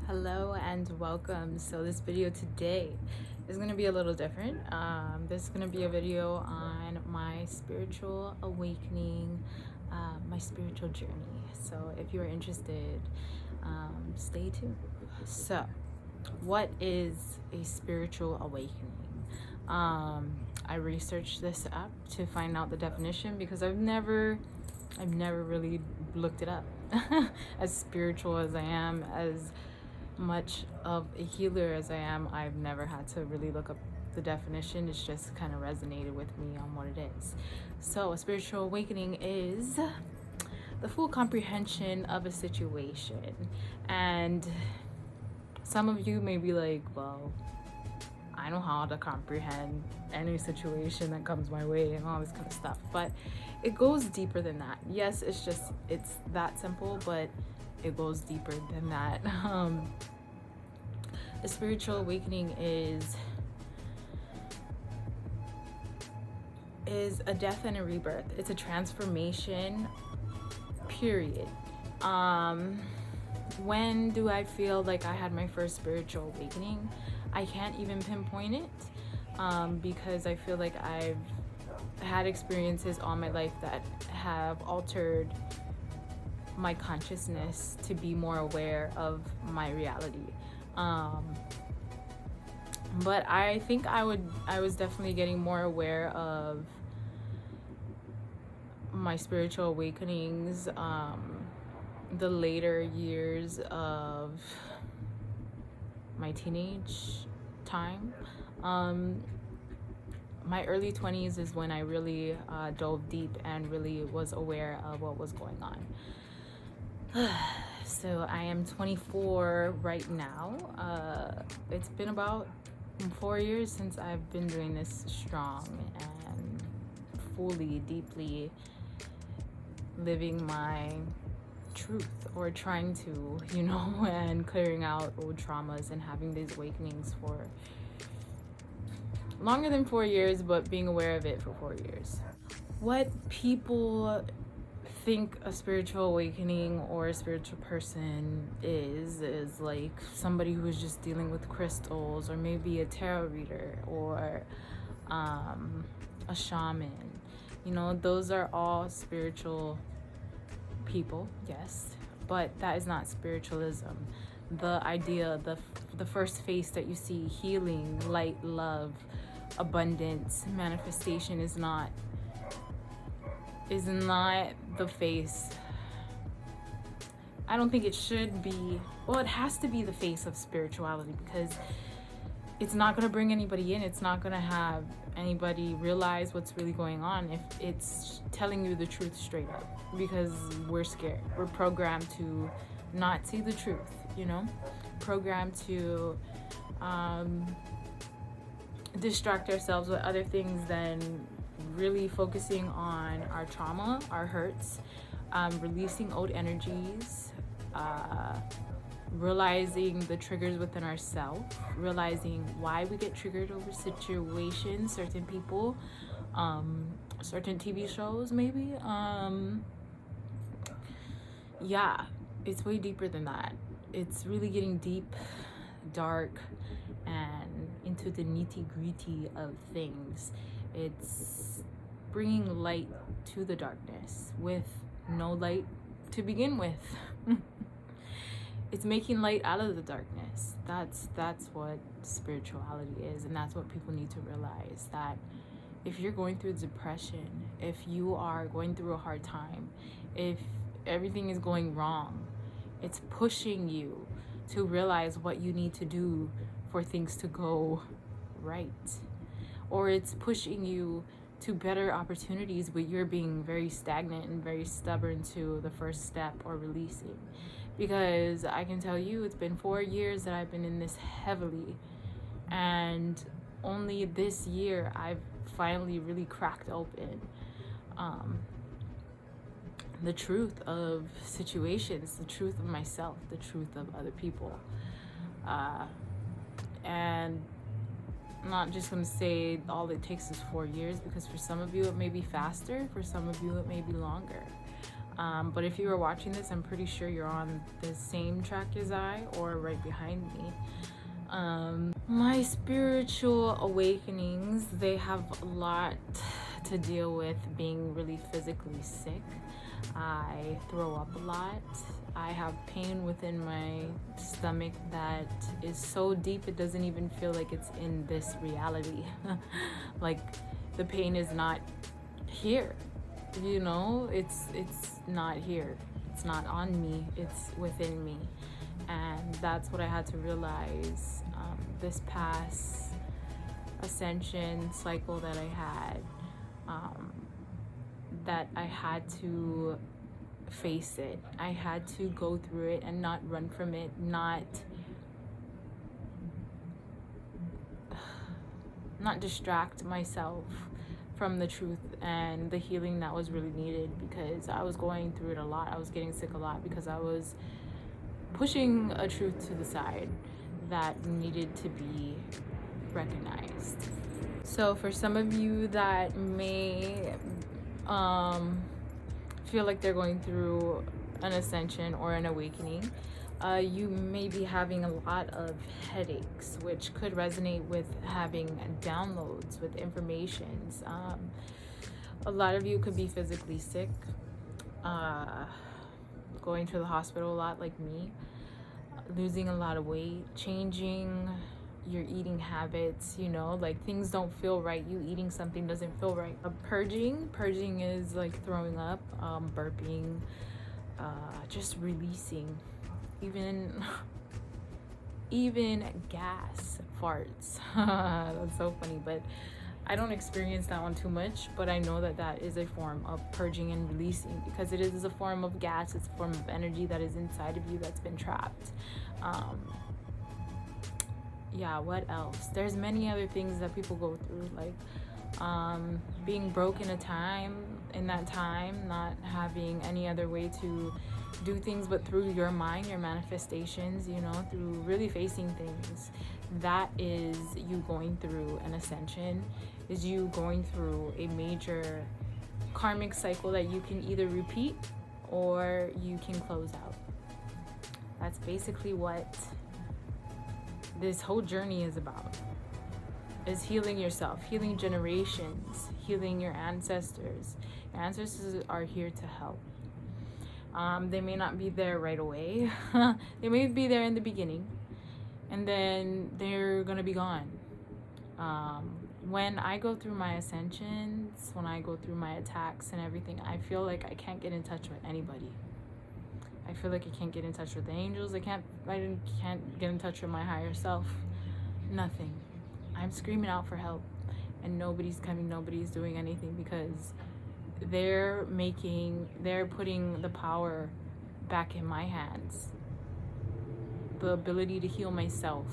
Hello and welcome. So this video today is going to be a little different. This is going to be a video on my spiritual awakening, my spiritual journey. So if you're interested, stay tuned. So what is a spiritual awakening? I researched this up to find out the definition because I've never really looked it up. As spiritual as I am, as much of a healer as I am, I've never had to really look up the definition. It's just kind of resonated with me on what it is. So a spiritual awakening is the full comprehension of a situation. And some of you may be like, well, I know how to comprehend any situation that comes my way and all this kind of stuff, but it goes deeper than that. Yes, it's that simple, but it goes deeper than that. A spiritual awakening is a death and a rebirth. It's a transformation, period. When do I feel like I had my first spiritual awakening? I can't even pinpoint it, because I feel like I've had experiences all my life that have altered my consciousness to be more aware of my reality. But I think I was definitely getting more aware of my spiritual awakenings the later years of my teenage time. My early 20s is when I really dove deep and really was aware of what was going on. So I am 24 right now. It's been about 4 years since I've been doing this strong and fully, deeply living my truth, or trying to, and clearing out old traumas and having these awakenings for longer than 4 years, but being aware of it for 4 years. What people think a spiritual awakening or a spiritual person is like somebody who's just dealing with crystals, or maybe a tarot reader, or a shaman. Those are all spiritual people, yes, but that is not spiritualism. The idea, the first face that you see, healing, light, love, abundance, manifestation, is not the face. I don't think it should be. Well, it has to be the face of spirituality, because it's not going to bring anybody in. It's not going to have anybody realize what's really going on if it's telling you the truth straight up, because we're scared. We're programmed to not see the truth, programmed to distract ourselves with other things than really focusing on our trauma, our hurts, releasing old energies, realizing the triggers within ourselves, realizing why we get triggered over situations, certain people, certain TV shows, maybe. Yeah, it's way deeper than that. It's really getting deep, dark, and into the nitty-gritty of things. It's bringing light to the darkness with no light to begin with. It's making light out of the darkness. That's what spirituality is, and that's what people need to realize, that if you're going through depression, if you are going through a hard time, if everything is going wrong, it's pushing you to realize what you need to do for things to go right. Or it's pushing you to better opportunities, but you're being very stagnant and very stubborn to the first step, or releasing. Because I can tell you, it's been 4 years that I've been in this heavily, and only this year I've finally really cracked open the truth of situations, the truth of myself, the truth of other people. And I'm not just going to say all it takes is 4 years, because for some of you it may be faster, for some of you it may be longer. But if you were watching this, I'm pretty sure you're on the same track as I, or right behind me. My spiritual awakenings, they have a lot to deal with being really physically sick. I throw up a lot. I have pain within my stomach that is so deep it doesn't even feel like it's in this reality. Like the pain is not here. You know, it's not here. It's not on me. It's within me. And that's what I had to realize this past ascension cycle that I had, that I had to face it. I had to go through it and not run from it, not distract myself from the truth and the healing that was really needed, because I was going through it a lot. I was getting sick a lot because I was pushing a truth to the side that needed to be recognized. So for some of you that may feel like they're going through an ascension or an awakening, you may be having a lot of headaches, which could resonate with having downloads with informations. A lot of you could be physically sick, going to the hospital a lot like me, losing a lot of weight, changing your eating habits, you know, like things don't feel right. You eating something doesn't feel right. Purging is like throwing up, burping, just releasing, even gas farts. That's so funny, but I don't experience that one too much, but I know that that is a form of purging and releasing, because it is a form of gas. It's a form of energy that is inside of you that's been trapped. Yeah, what else? There's many other things that people go through, like being broke in that time, not having any other way to do things but through your mind, your manifestations, you know, through really facing things. That is you going through an ascension, is you going through a major karmic cycle that you can either repeat or you can close out. That's basically what this whole journey is about, is healing yourself, healing generations, healing your ancestors. Your ancestors are here to help. They may not be there right away. They may be there in the beginning, and then they're gonna be gone. When I go through my ascensions, when I go through my attacks and everything, I feel like I can't get in touch with anybody. I feel like I can't get in touch with the angels. I can't get in touch with my higher self. Nothing. I'm screaming out for help, and nobody's coming, nobody's doing anything, because they're putting the power back in my hands. The ability to heal myself.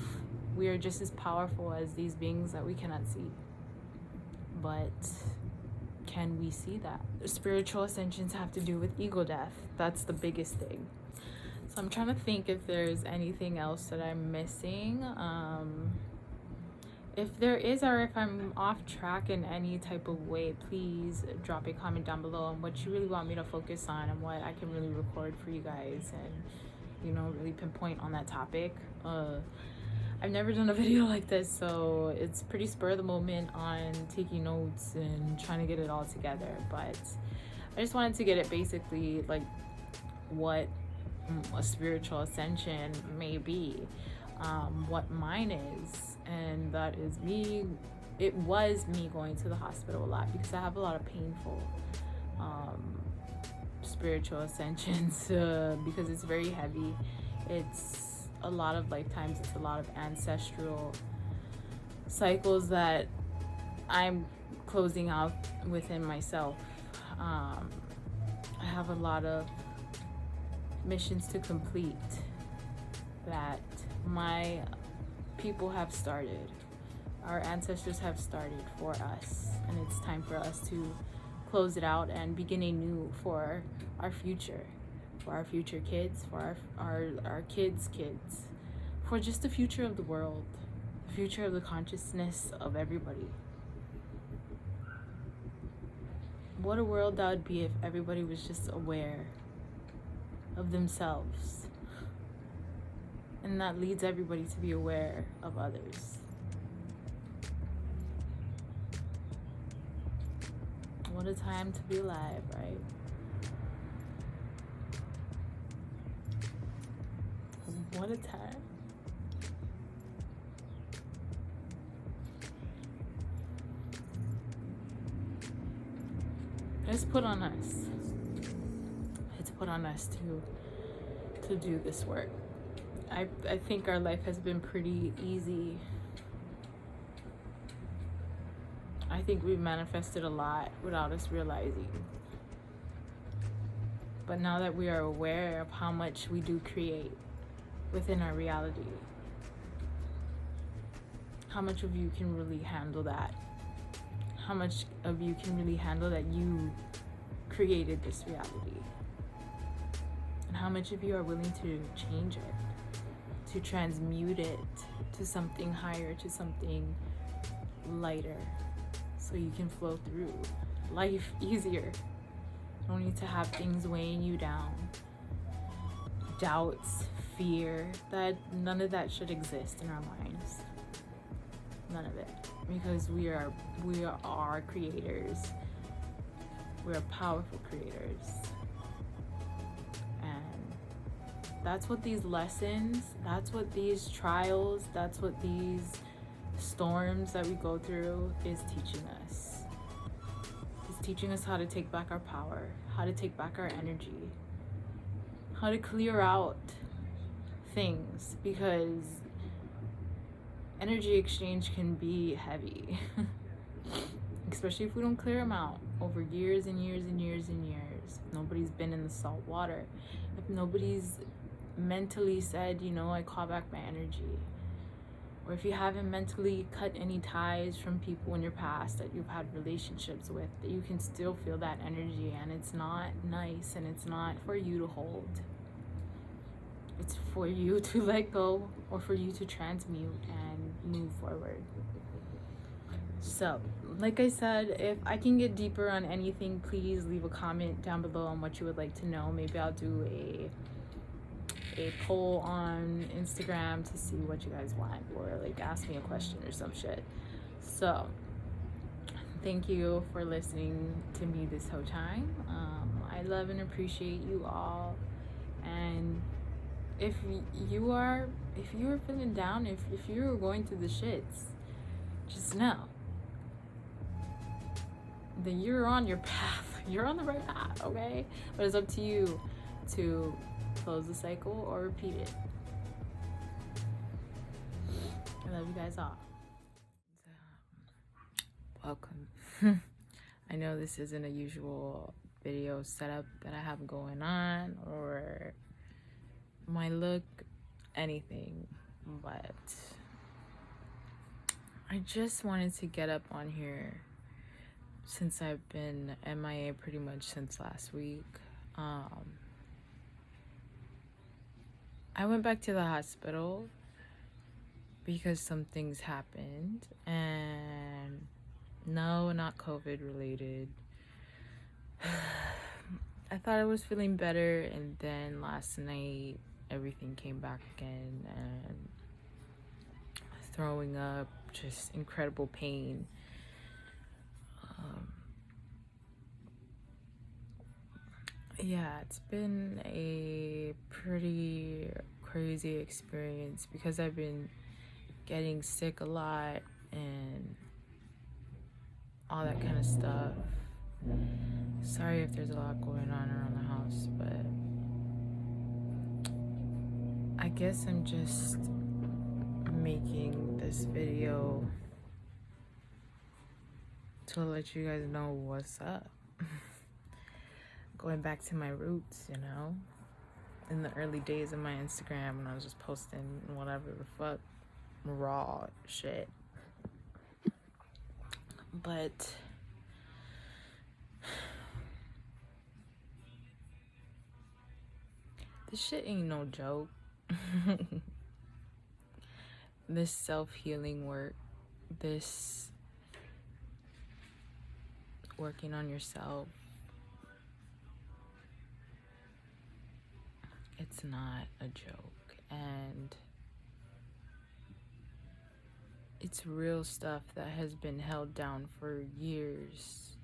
We are just as powerful as these beings that we cannot see. But can we see that? Spiritual ascensions have to do with ego death. That's the biggest thing. So I'm trying to think if there's anything else that I'm missing. If there is, or if I'm off track in any type of way, please drop a comment down below on what you really want me to focus on and what I can really record for you guys, and, you know, really pinpoint on that topic. I've never done a video like this, so it's pretty spur of the moment on taking notes and trying to get it all together. But I just wanted to get it basically like what a spiritual ascension may be, what mine is, and that is me. It was me going to the hospital a lot because I have a lot of painful spiritual ascensions, because it's very heavy. It's a lot of lifetimes, it's a lot of ancestral cycles that I'm closing out within myself. I have a lot of missions to complete that my people have started, our ancestors have started for us, and it's time for us to close it out and begin anew for our future. For our future kids, for our kids' kids, for just the future of the world, the future of the consciousness of everybody. What a world that would be if everybody was just aware of themselves. And that leads everybody to be aware of others. What a time to be alive, right? What a time. It's put on us. It's put on us to do this work. I think our life has been pretty easy. I think we've manifested a lot without us realizing. But now that we are aware of how much we do create within our reality, how much of you can really handle that? How much of you can really handle that you created this reality? And how much of you are willing to change it, to transmute it to something higher, to something lighter, so you can flow through life easier? You don't need to have things weighing you down. Doubts, fear, that none of that should exist in our minds. None of it. Because we are creators. We are powerful creators. And that's what these lessons, that's what these trials, that's what these storms that we go through is teaching us. It's teaching us how to take back our power, how to take back our energy, how to clear out things, because energy exchange can be heavy, especially if we don't clear them out over years and years and years and years. If nobody's been in the salt water, if nobody's mentally said, you know, I call back my energy, or if you haven't mentally cut any ties from people in your past that you've had relationships with, that you can still feel that energy, and it's not nice, and it's not for you to hold. It's for you to let go, or for you to transmute and move forward. So, like I said, if I can get deeper on anything, please leave a comment down below on what you would like to know. Maybe I'll do a poll on Instagram to see what you guys want, or like ask me a question or some shit. So, thank you for listening to me this whole time. I love and appreciate you all. And if you are feeling down, if you are going through the shits, just know that you're on your path. You're on the right path, okay? But it's up to you to close the cycle or repeat it. I love you guys all. Welcome. I know this isn't a usual video setup that I have going on, or my look, anything, but I just wanted to get up on here since I've been MIA pretty much since last week. I went back to the hospital because some things happened, and no, not COVID related. I thought I was feeling better, and then last night everything came back again, and throwing up, just incredible pain. Yeah, it's been a pretty crazy experience because I've been getting sick a lot and all that kind of stuff. Sorry if there's a lot going on around the house, but I guess I'm just making this video to let you guys know what's up. Going back to my roots, you know, in the early days of my Instagram when I was just posting whatever the fuck, raw shit. But this shit ain't no joke. This self-healing work, this working on yourself, it's not a joke. And it's real stuff that has been held down for years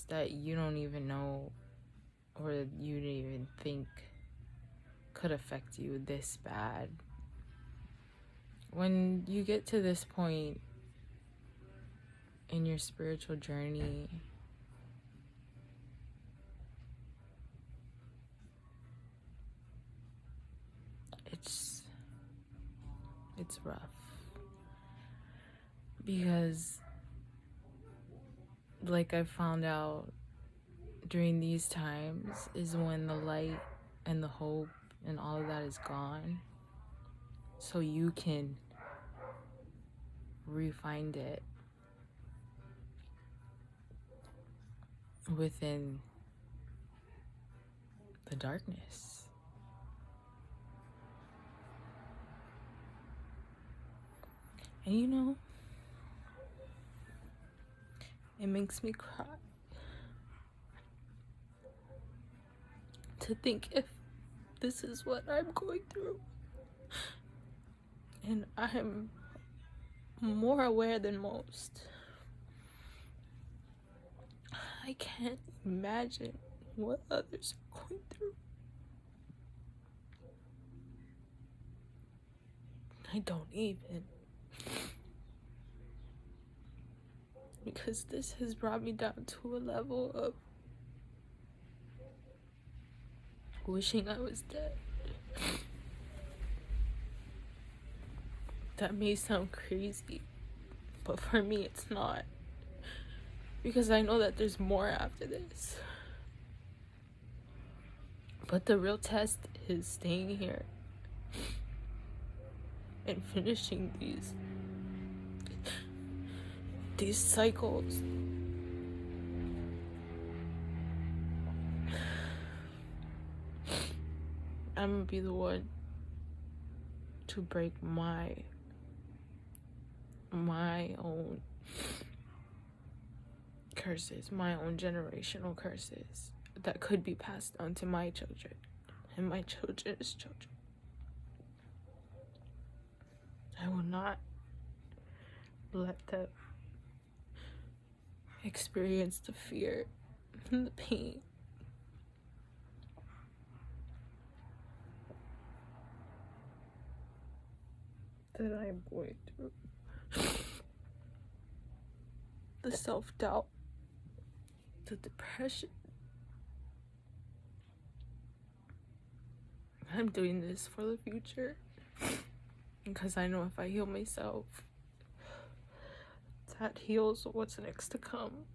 that you don't even know, or you didn't even think could affect you this bad. When you get to this point in your spiritual journey, it's rough, because like I found out during these times is when the light and the hope and all of that is gone, so you can re-find it within the darkness. And you know, it makes me cry to think if this is what I'm going through, and I'm more aware than most. I can't imagine what others are going through. I don't even. Because this has brought me down to a level of wishing I was dead. That may sound crazy, but for me it's not. Because I know that there's more after this. But the real test is staying here and finishing these cycles. I'm gonna be the one to break my own curses, my own generational curses that could be passed on to my children and my children's children. I will not let them experience the fear and the pain that I am going through. The self-doubt, the depression. I'm doing this for the future, because I know if I heal myself, that heals what's next to come.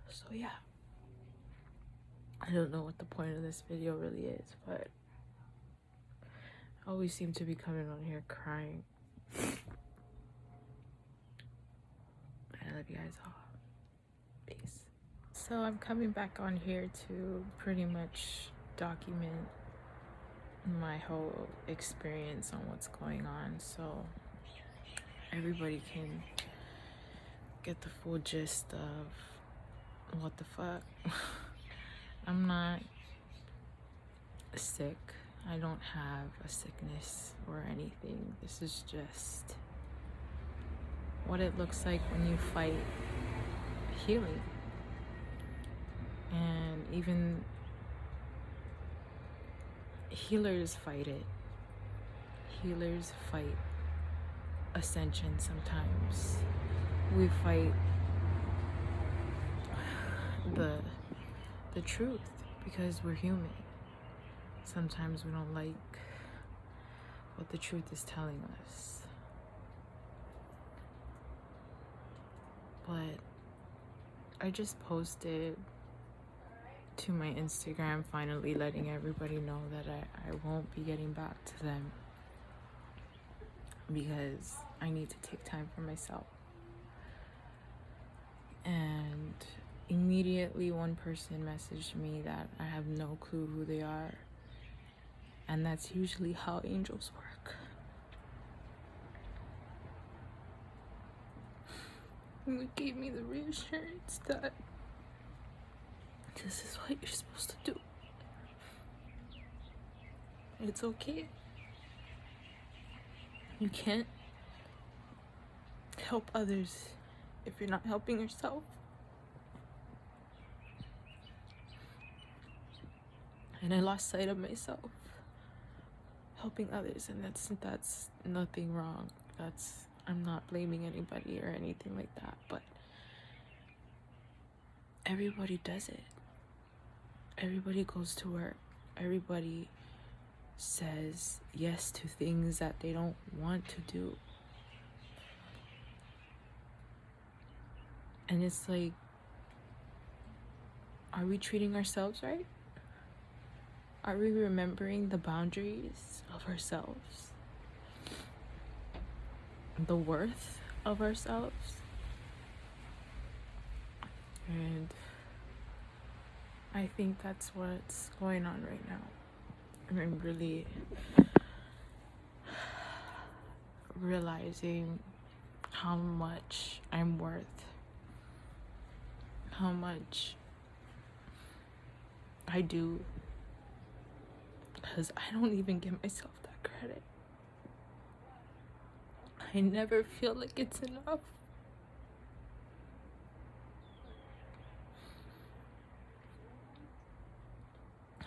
So yeah, I don't know what the point of this video really is, but I always seem to be coming on here crying. I love you guys all. Peace. So I'm coming back on here to pretty much document my whole experience on what's going on, so everybody can get the full gist of what the fuck. I'm not sick. I don't have a sickness or anything. This is just what it looks like when you fight healing. And even healers fight it. Healers fight ascension sometimes. We fight the truth because we're human. Sometimes we don't like what the truth is telling us. But I just posted to my Instagram, finally letting everybody know that I won't be getting back to them because I need to take time for myself. And immediately one person messaged me that I have no clue who they are. And that's usually how angels work. And what gave me the reassurance that this is what you're supposed to do. It's okay. You can't help others if you're not helping yourself. And I lost sight of myself helping others, and that's nothing wrong. I'm not blaming anybody or anything like that, but everybody does it. Everybody goes to work. Everybody says yes to things that they don't want to do. And it's like, are we treating ourselves right? Are we remembering the boundaries of ourselves? The worth of ourselves? And I think that's what's going on right now. And I'm really realizing how much I'm worth, how much I do, because I don't even give myself that credit. I never feel like it's enough.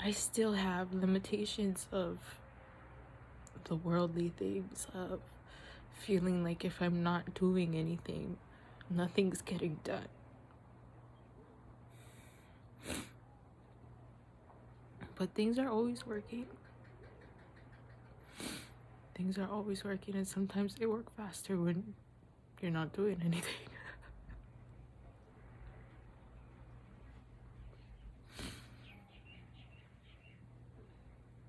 I still have limitations of the worldly things, of feeling like if I'm not doing anything, nothing's getting done. But things are always working. Things are always working, and sometimes they work faster when you're not doing anything.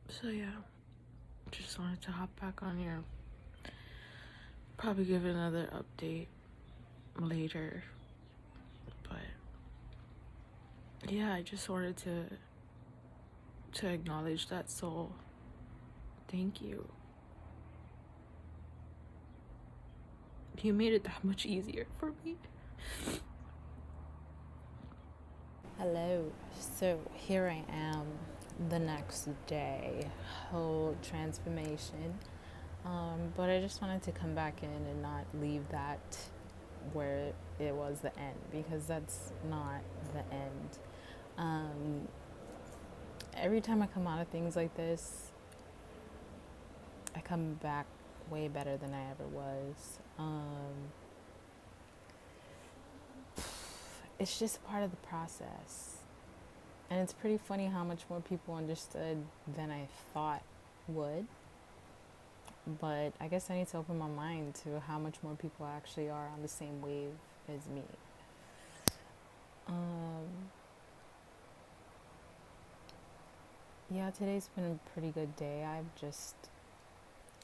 So yeah, just wanted to hop back on here. Probably give another update later. But yeah, I just wanted to acknowledge that soul. Thank you. You made it that much easier for me. Hello. So here I am the next day, whole transformation. But I just wanted to come back in and not leave that where it was the end, because that's not the end. Every time I come out of things like this, I come back way better than I ever was. It's just part of the process. And it's pretty funny how much more people understood than I thought would. But I guess I need to open my mind to how much more people actually are on the same wave as me. Yeah, today's been a pretty good day. I've just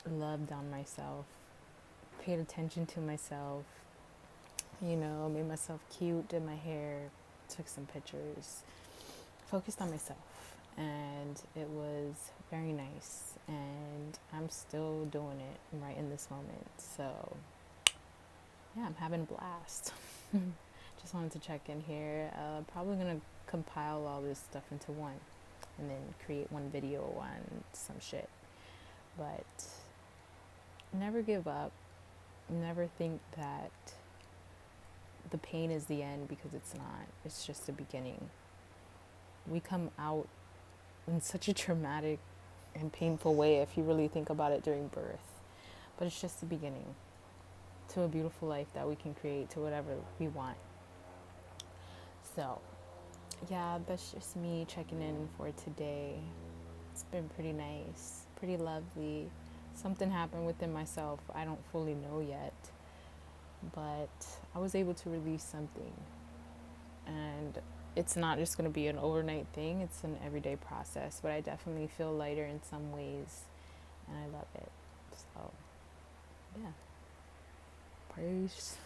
loved on myself, paid attention to myself, made myself cute, did my hair, took some pictures, focused on myself. And it was very nice. And I'm still doing it right in this moment. So, yeah, I'm having a blast. Just wanted to check in here. Probably going to compile all this stuff into one and then create one video on some shit. But never give up. Never think that the pain is the end, because it's not. It's just the beginning. We come out in such a traumatic and painful way if you really think about it during birth. But it's just the beginning to a beautiful life that we can create, to whatever we want. So, yeah, that's just me checking in for today. It's been pretty nice, pretty lovely. Something happened within myself I don't fully know yet, but I was able to release something. And it's not just going to be an overnight thing, it's an everyday process, but I definitely feel lighter in some ways, and I love it. So, yeah. Praise.